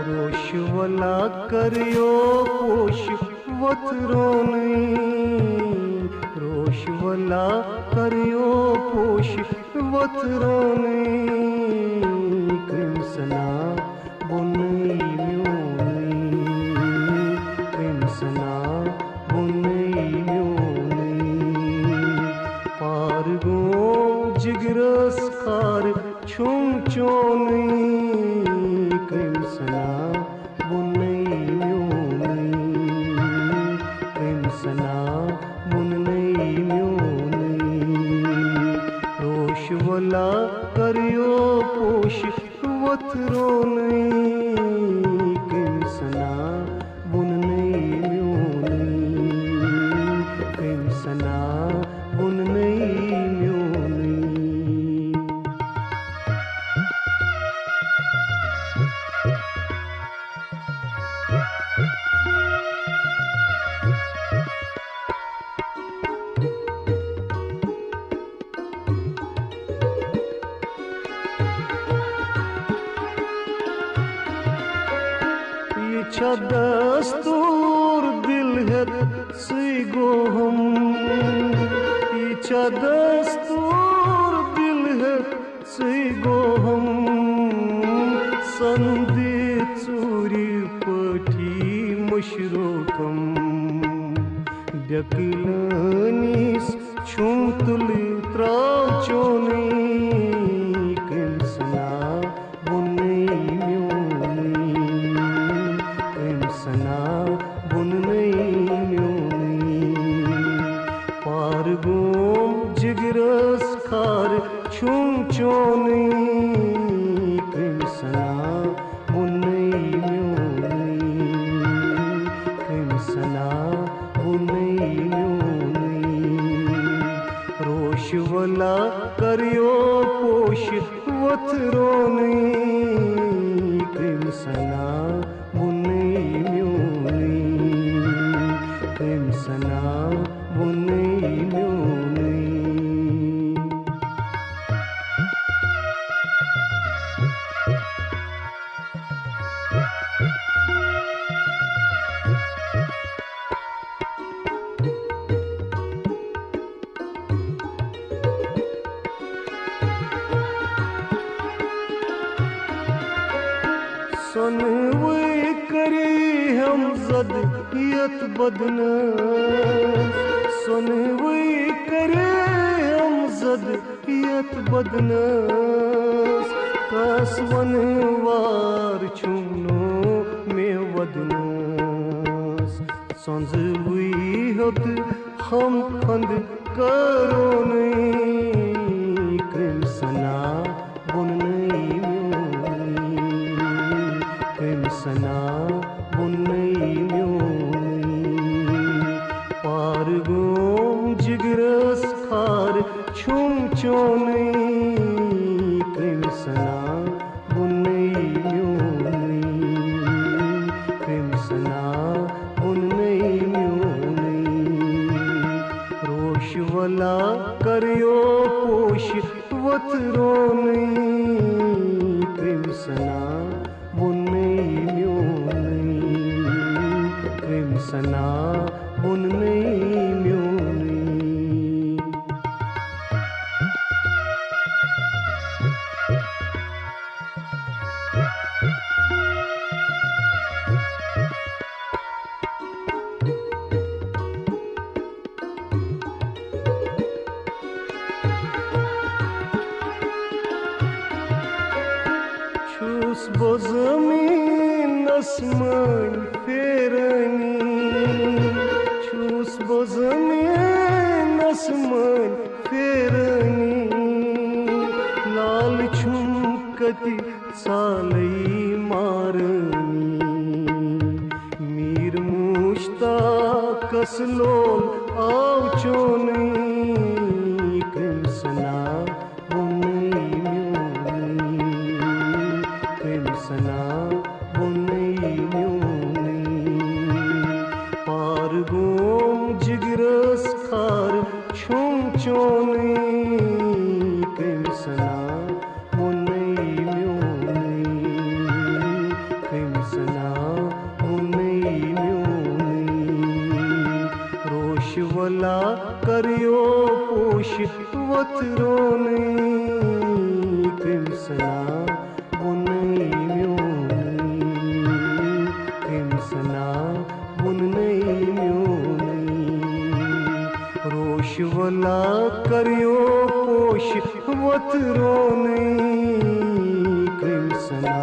रोशवला करियो पोश वतरोनी, रोशवला करियो पोश वतरोनी, क्रिमसना बुनई म्योनी, क्रिमसना बुनई म्योनी, पारगो जिगरस खार छुम चोनी, क्रिमसना बुनई म्योनी, क्रिमसना बुनई म्योनी, रोशवला करियो पोश वतरोनी, क्रिमसना बुनई म्योनी, क्रिमसना बुनई म्योनी। इच्छा दस्तूर दिल है सीगो हम, इच्छा दस्तूर दिल है सीगो हम, संधि चूरी पठी मशरोकम, व्यकिलनीस छुम तुली त्राव चोनी, क्रिमसना बुनई म्योनी, क्रिमसना बुनई म्योनी, पारगोम जिगरस खार छुम चोनी, क्रिमसना बुनई म्योनी, क्रिमसना बुनई म्योनी, रोशवला करियो पोश वतरोनी, क्रिमसना बुनई म्योनी, क्रिमसना बुनई म्योनी। सनवे करी हम जद यत बदना, सनवे करे हम जद यत बदना, कसवन वार छुनो में वदना, संजवी हद हम खंद करो नहीं, क्रिमसना बुनई म्योनी, क्रिमसना बुनई म्योनी, पारगोम जिगरस खार छुम चोनी, क्रिमसना बुनई म्योनी, क्रिमसना बुनई म्योनी, रोशवला करियो पोश वतरोनी, क्रिमसना बुनई म्योनी, क्रिमसना बुनई म्योनी। छूस बजमीन आसमान फेरनी, छूस बजमीन आसमान फेरनी, लाल छुमकती सालई मारनी, मीर मुश्ताक कसलोल आव चोनी, क्रिमसना बुनई वोत्रोनै क्रिम्सना बुनै म्योनै क्रिम्सना बुनै म्योनै रोशवला कर्यो पोश वोत्रोनै क्रिम्सना